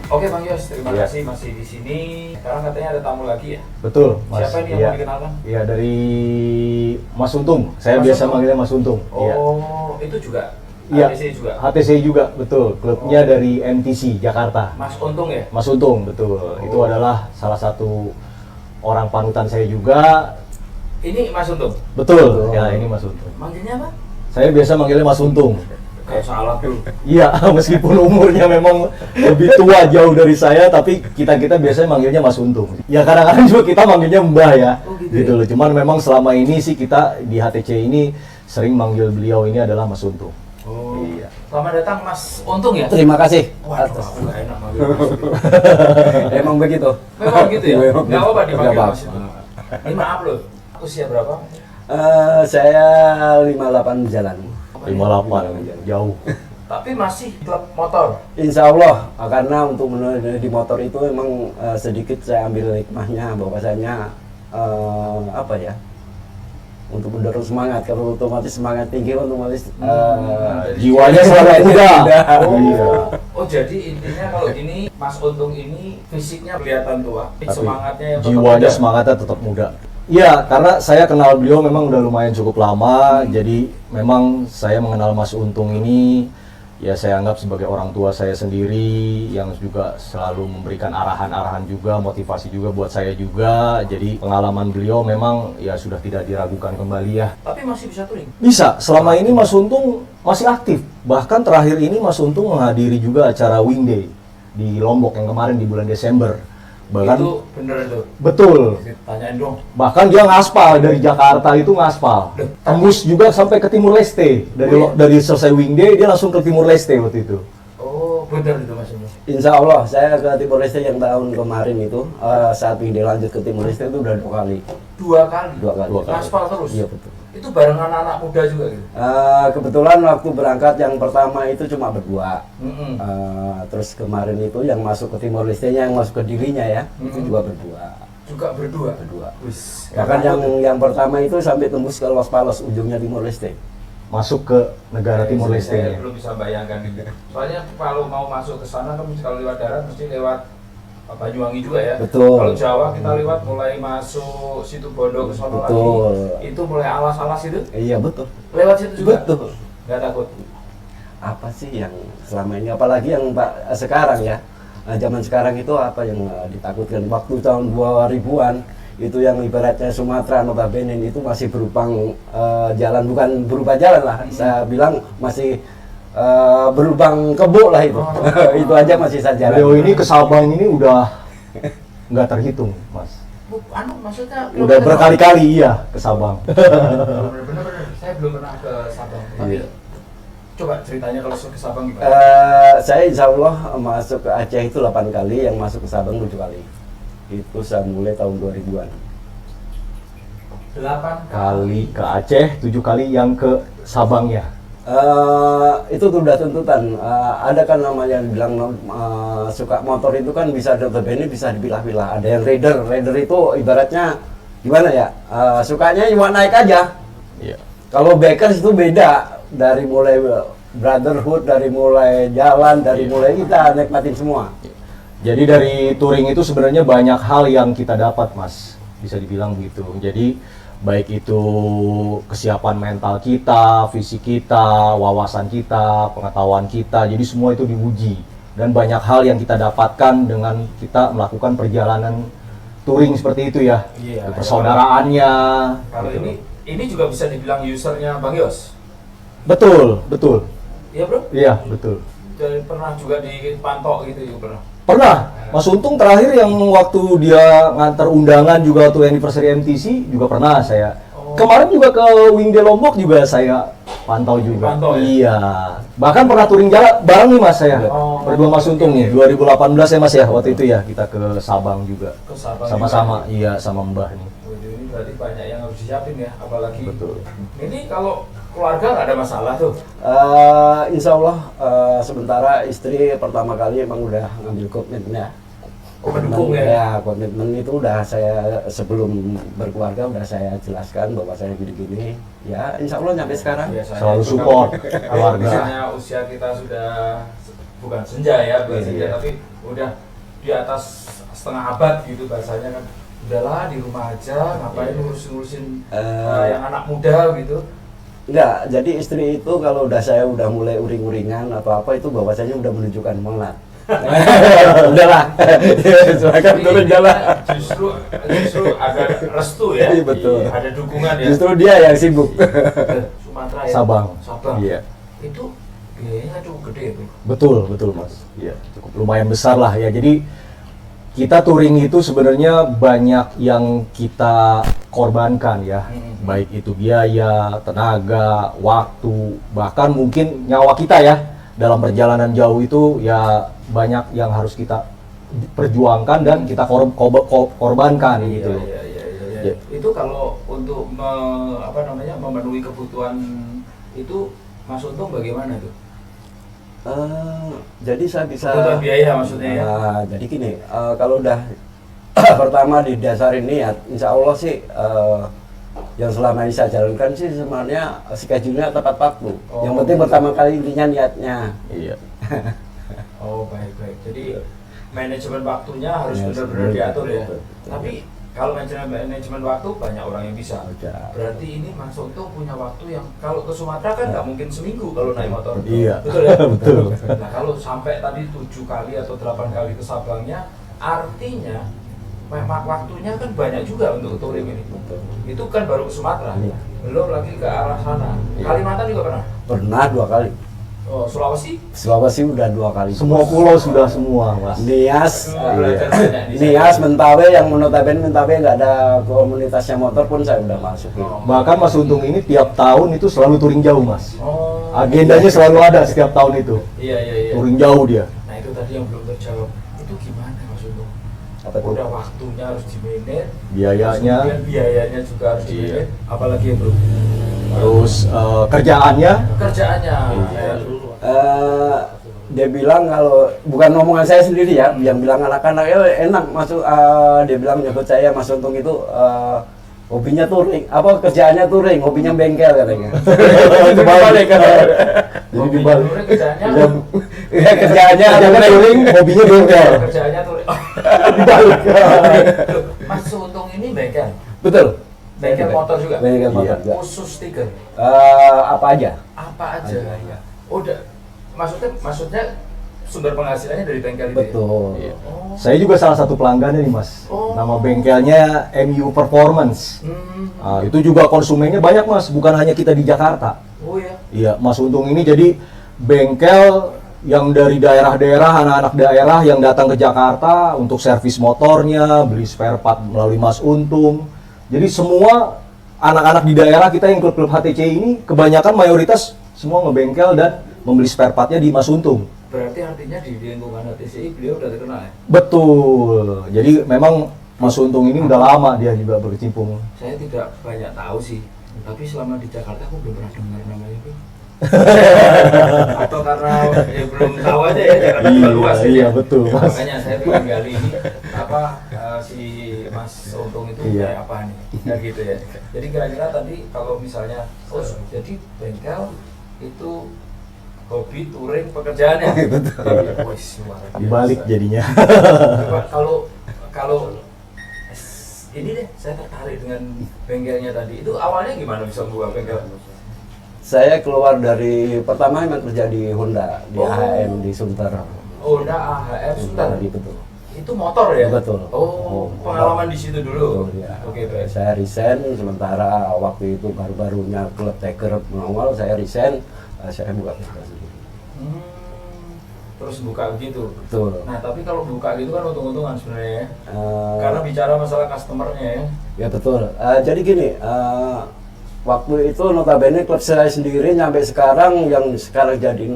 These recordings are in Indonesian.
Oke Bang Yos, terima Iya. kasih masih di sini. Sekarang katanya ada tamu lagi ya? Betul, Mas. Siapa ini yang Iya. mau dikenalkan? Iya, dari Mas Untung. Saya Mas biasa Untung? manggilnya Mas Untung. Iya. Oh, itu juga? Iya. HTC juga? HTC juga, betul. Klubnya dari MTC Jakarta. Mas Untung ya? Mas Untung, betul. Itu adalah salah satu orang panutan saya juga. Ini Mas Untung? Betul. Ya, ini Mas Untung. Manggilnya apa? Saya biasa manggilnya Mas Untung. Kayak salah tuh. Iya, meskipun umurnya memang lebih tua jauh dari saya, tapi kita biasanya manggilnya Mas Untung. Ya kadang-kadang juga kita manggilnya Mbah ya, Oh, gitu gitu ya? loh. Cuman memang selama ini sih kita di HTC ini sering manggil beliau ini adalah Mas Untung. Oh. Iya. Selamat datang Mas Untung ya? Terima kasih. Waduh, aku nggak enak manggil Mas Untung. Emang begitu. Memang gitu ya? Memang Nggak apa-apa gitu. dipanggil Nggak Mas Untung. Ini maaf loh, usia berapa? Saya 58 jalan. 58, jauh. Tapi masih klub motor. Insya Allah, karena untuk di motor itu memang sedikit saya ambil hikmahnya bahwasanya apa ya, untuk mendorong semangat. Kalau otomatis semangat tinggi, otomatis Jiwanya selalu muda. Oh, Iya. oh jadi intinya kalau ini Mas Untung ini fisiknya kelihatan tua, Tapi semangatnya yang tetap jiwanya muda. semangatnya tetap muda. Iya, karena saya kenal beliau memang udah lumayan cukup lama, jadi memang saya mengenal Mas Untung ini, ya saya anggap sebagai orang tua saya sendiri, yang juga selalu memberikan arahan-arahan juga, motivasi juga buat saya juga, jadi pengalaman beliau memang ya sudah tidak diragukan kembali ya. Tapi masih bisa touring. Bisa, selama ini Mas Untung masih aktif, bahkan terakhir ini Mas Untung menghadiri juga acara Wing Day di Lombok yang kemarin di bulan Desember. Bahkan Itu beneran tuh. betul. Tanyain dong. Bahkan dia ngaspal dari Jakarta itu ngaspal. Tembus juga sampai ke Timur Leste. Dari selesai Wing Day dia langsung ke Timur Leste waktu itu. Oh, bener itu Mas Untung. Insya Allah saya ke Timor Leste yang tahun kemarin itu saat pindah lanjut ke Timor Leste itu udah 2 kali. 2 kali. Dua kali. Ngaspal terus. Iya betul. Itu bareng anak-anak muda juga gitu. Kebetulan waktu berangkat yang pertama itu cuma berdua. Mm-mm. Terus kemarin itu yang masuk ke Timor Leste-nya, yang masuk ke dirinya ya, itu juga berdua. Juga berdua. Berdua. Wis. Bahkan yang pertama itu sampai tembus ke Los Palos, ujungnya Timor Leste. Masuk ke negara Timor Leste. Saya belum bisa bayangkan gitu. Soalnya kalau mau masuk ke sana kan mesti kalau lewat darat mesti lewat Banyuwangi juga ya. Betul. Kalau Jawa kita lewat mulai masuk situ Bondo ke sono lagi. Betul. Itu mulai alas-alas itu. Iya betul. Lewat situ juga. Betul. Nggak takut. Apa sih yang selama ini, apalagi yang sekarang ya, zaman sekarang itu apa yang ditakutkan? Waktu tahun 2000-an itu yang ibaratnya Sumatera notabene itu masih berlubang jalan, bukan berubah jalan lah, saya bilang masih berlubang kebo lah itu. Itu aja masih saja. Beliau ini ke Sabang ini udah nggak terhitung, Mas. Maksudnya Udah berkali-kali iya ke Sabang. Bener-bener. Saya belum pernah ke Sabang. Tapi Iya. coba ceritanya kalau ke Sabang gimana? Saya insya Allah masuk ke Aceh itu 8 kali, yang masuk ke Sabang 7 kali. Itu saya mulai tahun 2000-an. 8 Kali ke Aceh, 7 kali yang ke Sabang ya. Itu sudah tuntutan. Ada kan namanya yang bilang suka motor itu kan bisa notabene bisa dipilah-pilah. Ada yang raider itu ibaratnya gimana ya? Sukanya cuma naik aja. Iya. Kalau bikers itu beda, dari mulai brotherhood, dari mulai jalan, dari mulai kita nikmatin semua. Jadi dari touring itu sebenarnya banyak hal yang kita dapat, Mas. Bisa dibilang begitu. Jadi baik itu kesiapan mental kita, fisik kita, wawasan kita, pengetahuan kita. Jadi semua itu diuji. Dan banyak hal yang kita dapatkan dengan kita melakukan perjalanan touring seperti itu ya. Iya. Persaudaraannya. Kalau gitu. ini juga bisa dibilang usernya Bang Yos. Betul, betul. Iya bro? Iya, betul. Dan pernah juga dipantau gitu ya pernah. Pernah, Mas Untung terakhir yang waktu dia ngantar undangan juga waktu anniversary MTC juga pernah saya. Oh. Kemarin juga ke Wing Day Lombok juga saya pantau juga. Pantau ya? Iya. Bahkan pernah touring jalan bareng nih Mas saya. Oh. Berdua Mas Untung nih, 2018 ya Mas ya waktu itu ya kita ke Sabang juga. Ke Sabang Sama-sama, juga. iya sama Mbah nih. Waduh, ini berarti banyak yang harus disiapin ya, apalagi. Betul. Ini kalau keluarga nggak ada masalah tuh. Insya Allah sementara istri pertama kali emang udah ngambil komitmen ya. mendukung ya. Komitmen itu udah saya sebelum berkeluarga udah saya jelaskan bahwa saya gini-gini. Ya, insya Allah sampai sekarang. Biasanya Selalu itu support kalau keluarga. misalnya usia kita sudah bukan senja ya, bukan Iya, senja iya. tapi udah di atas setengah abad gitu bahasanya kan. Udahlah di rumah aja, ngapain ngurusin yang anak muda gitu. Enggak, jadi istri itu kalau saya udah mulai uring-uringan atau apa itu bahwasanya udah menunjukkan semangat. Udahlah, silakan Tapi turun intinya jalan. justru ada restu ya, Iya, betul. ada dukungan ya. Justru dia yang sibuk. Sumatera ya, Sabang. Iya. Itu biayanya cukup gede itu. Betul Mas. Iya, cukup lumayan besar lah ya. Jadi kita touring itu sebenarnya banyak yang kita korbankan ya. Baik itu biaya, tenaga, waktu, bahkan mungkin nyawa kita ya. Dalam perjalanan jauh itu ya banyak yang harus kita perjuangkan dan kita korbankan gitu. Iya. Itu kalau untuk memenuhi kebutuhan itu Mas Untung bagaimana tuh? Jadi saya bisa. Kebutuhan biaya maksudnya ya. Jadi gini, kalau udah pertama didasari niat, insya Allah sih yang selama ini saya jalankan sih sebenarnya schedule-nya tepat waktu. Yang penting pertama kali intinya niatnya. Iya. Oh baik. Jadi manajemen waktunya harus benar-benar diatur ya. Tapi kalau manajemen waktu banyak orang yang bisa. Berarti ini Mas Untung punya waktu yang kalau ke Sumatera kan nggak mungkin seminggu kalau naik motor. Iya. Betul ya? Betul. Nah kalau sampai tadi 7 kali atau 8 kali ke Sabangnya, artinya memang waktunya kan banyak juga untuk touring ini. Itu kan baru ke Sumatera, belum lagi ke arah sana. Kalimantan juga pernah? Pernah 2 kali. Oh, Sulawesi? Sulawesi udah 2 kali. Semua pulau sudah semua, Mas. Nias, Belajar banyak di sana. Nias, Mentawai yang notabene Mentawai nggak ada komunitasnya motor pun saya udah masuk. Bahkan Mas Untung ini tiap tahun itu selalu touring jauh, Mas. Oh. Agendanya selalu ada setiap tahun itu. Iya. Touring jauh dia. Nah itu tadi yang belum terjawab. Itu gimana Mas Untung? Apa tuh? Udah waktunya harus di-manage, Biayanya, kemudian biayanya juga harus di-manage, apalagi yang belum. terus kerjaannya. Kerjaannya. Iya. Dia bilang kalau bukan omongan saya sendiri ya, yang bilang anak-anak enak masuk. Dia bilang nyebut saya Mas Untung itu hobinya touring, apa kerjaannya touring, hobinya bengkel katanya. Kebalik kan. Jadi Hobi dibalik. touring, kerjaannya Ya kerjaannya Kerjaannya touring, hobinya bengkel. kerjaannya touring. Dibalik. Loh, Mas Untung ini bengkel. Betul. Bengkel motor juga. Bengkel motor Iya. juga. Khusus stiker. Apa aja? Apa aja? Iya. Udah. Maksudnya sumber penghasilannya dari bengkel itu. Betul. Iya. Oh. Saya juga salah satu pelanggannya nih, Mas. Oh. Nama bengkelnya MU Performance. Itu juga konsumennya banyak, Mas, bukan hanya kita di Jakarta. Oh ya. Iya, Mas Untung ini jadi bengkel yang dari daerah-daerah, anak-anak daerah yang datang ke Jakarta untuk servis motornya, beli spare part melalui Mas Untung. Jadi semua anak-anak di daerah kita yang klub-klub HTC ini kebanyakan mayoritas semua ngebengkel dan membeli spare partnya di Mas Untung. Berarti artinya di lingkungan HTCI beliau udah terkenal ya? Betul. Jadi memang Mas Untung ini udah lama dia juga berkecimpung. Saya tidak banyak tahu sih, tapi selama di Jakarta aku belum pernah dengar namanya itu. Atau karena belum tahu aja ya, Jakarta juga luas gitu iya ya. betul, Mas. Makanya saya pengen gali ini si Mas Untung itu Iya. kayak apa nih, ya gitu ya. Jadi kira-kira tadi kalau misalnya, jadi bengkel itu hobi touring pekerjaannya. Betul. Wih, luar biasa. Dibalik jadinya. Coba kalau ini deh, saya tertarik dengan bengkelnya tadi. Itu awalnya gimana bisa membuat bengkel? Saya keluar dari pertama emang kerja di Honda di Oh. AHM di Sunter. Honda AHM Sultan. Betul. Itu motor ya? Betul. Oh, pengalaman di situ dulu. Betul, ya. Oke, baik. Saya resign sementara waktu itu baru-barunya klub Taker mengawal, saya resign, saya buka bengkel sendiri. Terus buka begitu. Betul. Nah, tapi kalau buka gitu kan untung-untungan sebenarnya ya. Eh, Karena bicara masalah customernya ya. Ya betul. Jadi gini, waktu itu notabene klub saya sendiri sampai sekarang yang sekarang jadi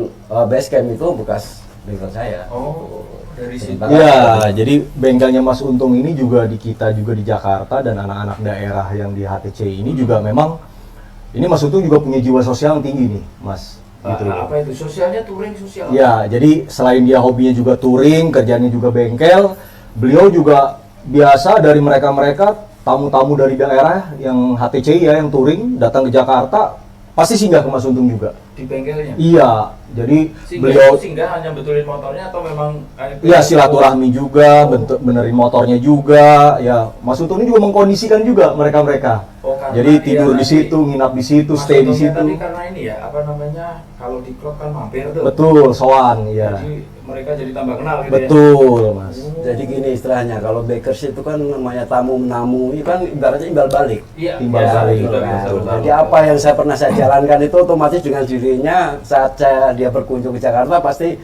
base camp itu bekas bengkel saya. Oh, dari situ. Ya, jadi bengkelnya Mas Untung ini juga di kita juga di Jakarta dan anak-anak daerah yang di HTC ini juga memang ini Mas Untung juga punya jiwa sosial yang tinggi nih, Mas. Gitu. Apa itu? Sosialnya touring sosial? Ya, jadi selain dia hobinya juga touring, kerjanya juga bengkel, beliau juga biasa dari mereka-mereka tamu-tamu dari daerah yang HTCI ya, yang touring datang ke Jakarta pasti singgah ke Mas Untung juga. Di bengkelnya? Iya, jadi Beliau singgah hanya betulin motornya atau memang iya silaturahmi juga, benerin motornya juga, ya Mas Untung ini juga mengkondisikan juga mereka-mereka. Oh, jadi tidur di situ, nginap di situ, stay di situ. Tadi karena ini ya, apa namanya, kalau di klub kan mampir tuh. Betul, sowan, ya. Jadi mereka jadi tambah kenal gitu betul, ya. Mas. Jadi gini istilahnya, kalau bakers itu kan namanya tamu menamu, itu kan ibaratnya imbal balik. Iya, Timbal biasa, balik. sudah Nah, biasa, betul. jadi apa yang saya jalankan itu otomatis dengan dirinya saat dia berkunjung ke Jakarta pasti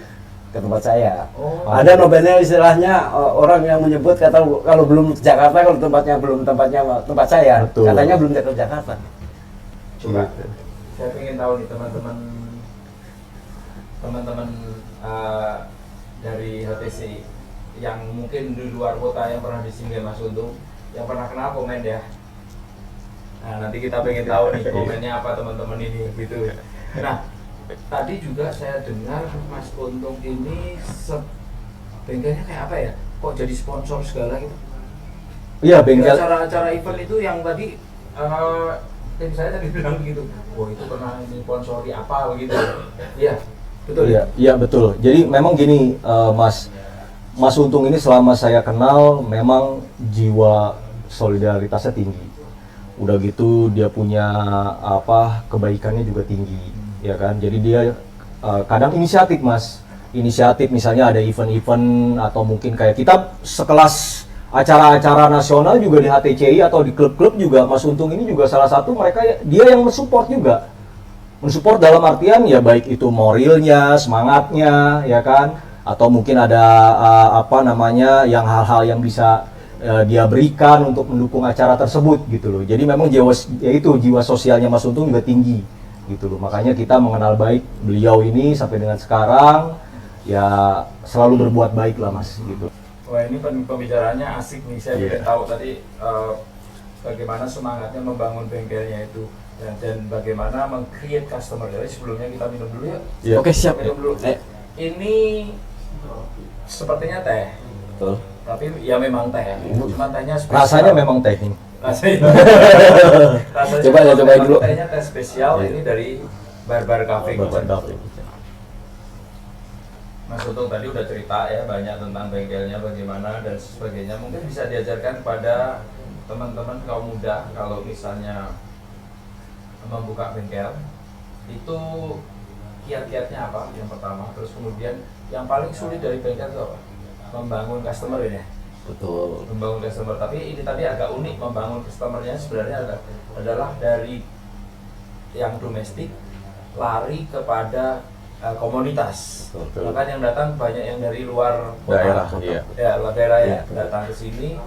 ke tempat saya. Oh. Ada nobennya istilahnya orang yang menyebut kata kalau belum ke Jakarta, kalau belum tempat saya, Betul. katanya belum ke Jakarta. Coba, Gitu. saya pengen tahu nih teman-teman dari HTC yang mungkin di luar kota yang pernah disinggah Mas Untung, yang pernah kenal komen ya. Nah, nanti kita pengen tahu nih komennya apa teman-teman ini gitu. Nah, tadi juga saya dengar Mas Untung ini bengkelnya kayak apa ya? Kok jadi sponsor segala gitu? Iya, bengkel. Acara-acara event itu yang tadi tim saya tadi bilang gitu. Oh, itu pernah ini sponsori apa begitu. Iya. Betul. Iya betul. Jadi memang gini, Mas Untung ini selama saya kenal memang jiwa solidaritasnya tinggi. Udah gitu dia punya kebaikannya juga tinggi, ya kan. Jadi dia kadang inisiatif, Mas. Inisiatif misalnya ada event-event atau mungkin kayak kita sekelas acara-acara nasional juga di HTCI atau di klub-klub juga Mas Untung ini juga salah satu mereka dia yang mensupport juga. Mensupport dalam artian ya baik itu moralnya, semangatnya, ya kan, atau mungkin ada yang hal-hal yang bisa dia berikan untuk mendukung acara tersebut gitu loh. Jadi memang jiwa sosialnya Mas Untung juga tinggi gitu loh. Makanya kita mengenal baik beliau ini sampai dengan sekarang ya selalu berbuat baik lah Mas gitu. Wah, ini pembicaraannya asik nih. Saya ingin tahu tadi bagaimana semangatnya membangun bengkelnya itu. Dan bagaimana meng-create customer. Jadi sebelumnya kita minum dulu ya. Yeah. Oke, siap. Minum dulu. Ini sepertinya teh. Betul. Tapi ya memang teh. Cuma tehnya spesial. Rasanya memang teh ini. Rasanya Cobain dulu. Tehnya teh spesial ini dari Barbar Cafe. Mas Untung tadi udah cerita ya banyak tentang bengkelnya bagaimana dan sebagainya. Mungkin bisa diajarkan pada teman-teman kaum muda kalau misalnya membuka bengkel itu kiat-kiatnya apa yang pertama, terus kemudian yang paling sulit dari bengkel itu apa? Membangun customer ini. Betul. Membangun customer, tapi ini tadi agak unik, membangun customernya sebenarnya adalah dari yang domestik lari kepada komunitas. Betul. Bahkan yang datang banyak yang dari luar kota, Daerah, iya. ya luar daerah ya, Iya. datang ke sini.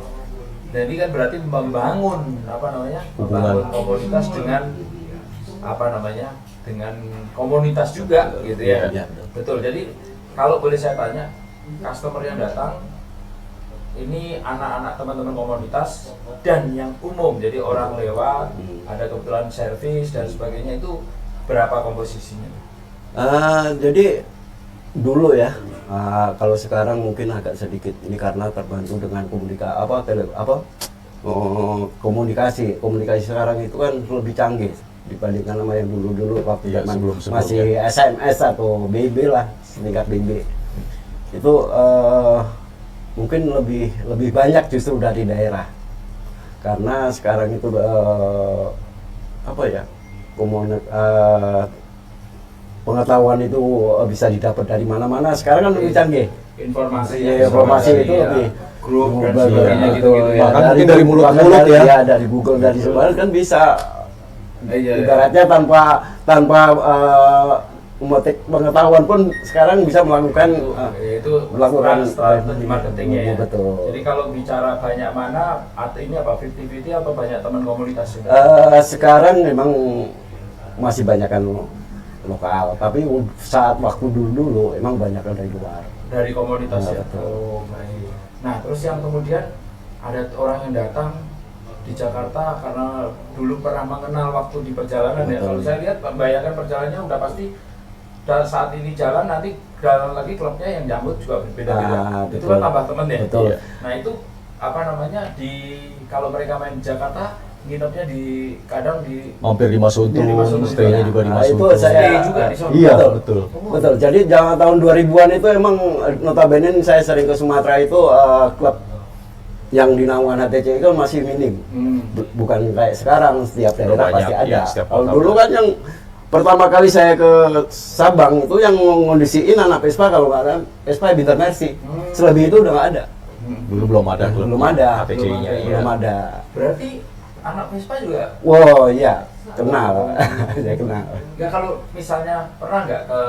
Dan ini kan berarti membangun Hubungan. membangun komunitas dengan dengan komunitas juga gitu ya. Iya. Betul. Jadi kalau boleh saya tanya, customer yang datang ini anak-anak teman-teman komunitas dan yang umum, jadi orang lewat, ada kebetulan servis dan sebagainya, itu berapa komposisinya? Jadi dulu ya, kalau sekarang mungkin agak sedikit ini karena terbantu dengan komunikasi sekarang itu kan lebih canggih dibandingkan sama yang dulu waktu Iya, zaman sebelum-sebelumnya. masih SMS atau BB lah, setingkat BB itu mungkin lebih banyak justru dari daerah karena sekarang itu pengetahuan itu bisa didapat dari mana-mana. Sekarang kan lebih canggih. Informasi itu lebih grup dan Google, sebagainya gitu, gitu-gitu ya. Bahkan mungkin dari mulut ke mulut ya. Iya, dari Google, dari semua kan bisa. Iya. Ibaratnya tanpa memetik pengetahuan pun sekarang bisa melakukan itu melakukan strategi marketingnya ya. Betul. Jadi kalau bicara banyak mana, ini apa 50-50 atau banyak teman komunitas juga? Sekarang memang masih banyak kan lokal, tapi saat waktu dulu emang banyak dari luar. Dari komunitas ya. Betul. Oh, baik. Nah, terus yang kemudian ada orang yang datang di Jakarta karena dulu pernah mengenal waktu di perjalanan ya. Betul. Kalau saya lihat membayangkan perjalanannya udah pasti saat ini jalan, nanti jalan lagi klubnya yang nyambut juga berbeda-beda. Itu betul. kan tambah temen ya. Betul. Nah itu apa namanya, kalau mereka main di Jakarta nginepnya kadang di Mampir di Mas Untung, Di Mas Untung stay-nya juga. juga di Nah, Mas itu Untung. saya- stay juga di sana. Iya, Betul. betul. Betul. Jadi jangan tahun 2000-an itu emang notabene saya sering ke Sumatera itu klub yang di naungan HTC itu masih minim. Bukan kayak sekarang setiap daerah Banyak, pasti ada. iya, setiap Kalau kota dulu ada. kan yang pertama kali saya ke Sabang itu yang ngondisiin anak Vespa kalau nggak ada Vespa Bintar Mercy. Selebih itu udah nggak ada. Dulu belum ada klub. Belum ada. HTC-nya, iya. Belum ada. Berarti anak Vespa juga Wow, iya, kenal. Saya kenal. nggak, kalau misalnya pernah nggak ke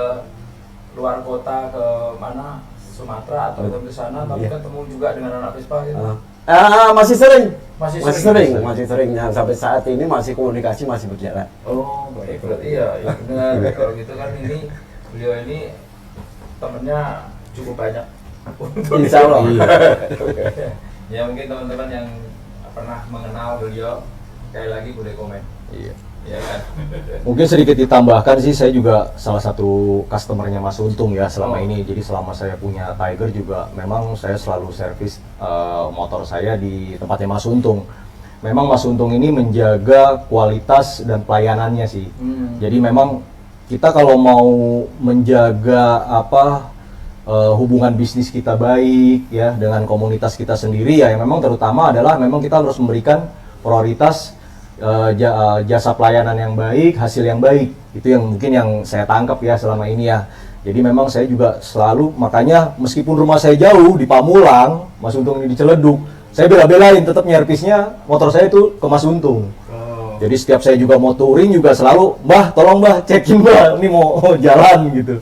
luar kota, ke mana, Sumatera atau ke sana, tapi Iya. ketemu juga dengan anak Vespa gitu? Masih sering. Masih Masih sering? sering, masih sering. Yang sampai saat ini masih komunikasi masih berjalan. Oh baik, berarti ya benar. Kalau gitu kan ini beliau ini temennya cukup banyak. Insya Allah. Ya mungkin teman-teman yang pernah mengenal beliau sekali lagi boleh komen. Iya. Ya kan. Mungkin sedikit ditambahkan sih, saya juga salah satu customernya Mas Untung ya selama ini. Jadi selama saya punya Tiger juga memang saya selalu servis motor saya di tempatnya Mas Untung. Memang Mas Untung ini menjaga kualitas dan pelayanannya sih. Jadi memang kita kalau mau menjaga hubungan bisnis kita baik ya dengan komunitas kita sendiri ya, yang memang terutama adalah memang kita harus memberikan prioritas jasa pelayanan yang baik, hasil yang baik. Itu yang mungkin yang saya tangkap ya selama ini ya. Jadi memang saya juga selalu, makanya meskipun rumah saya jauh di Pamulang, Mas Untung ini di Ciledug, saya bela-belain tetap nyervisnya motor saya itu ke Mas Untung. Jadi setiap saya juga mau touring juga selalu, Mbah tolong Mbah cekin Mbah, ini mau jalan gitu.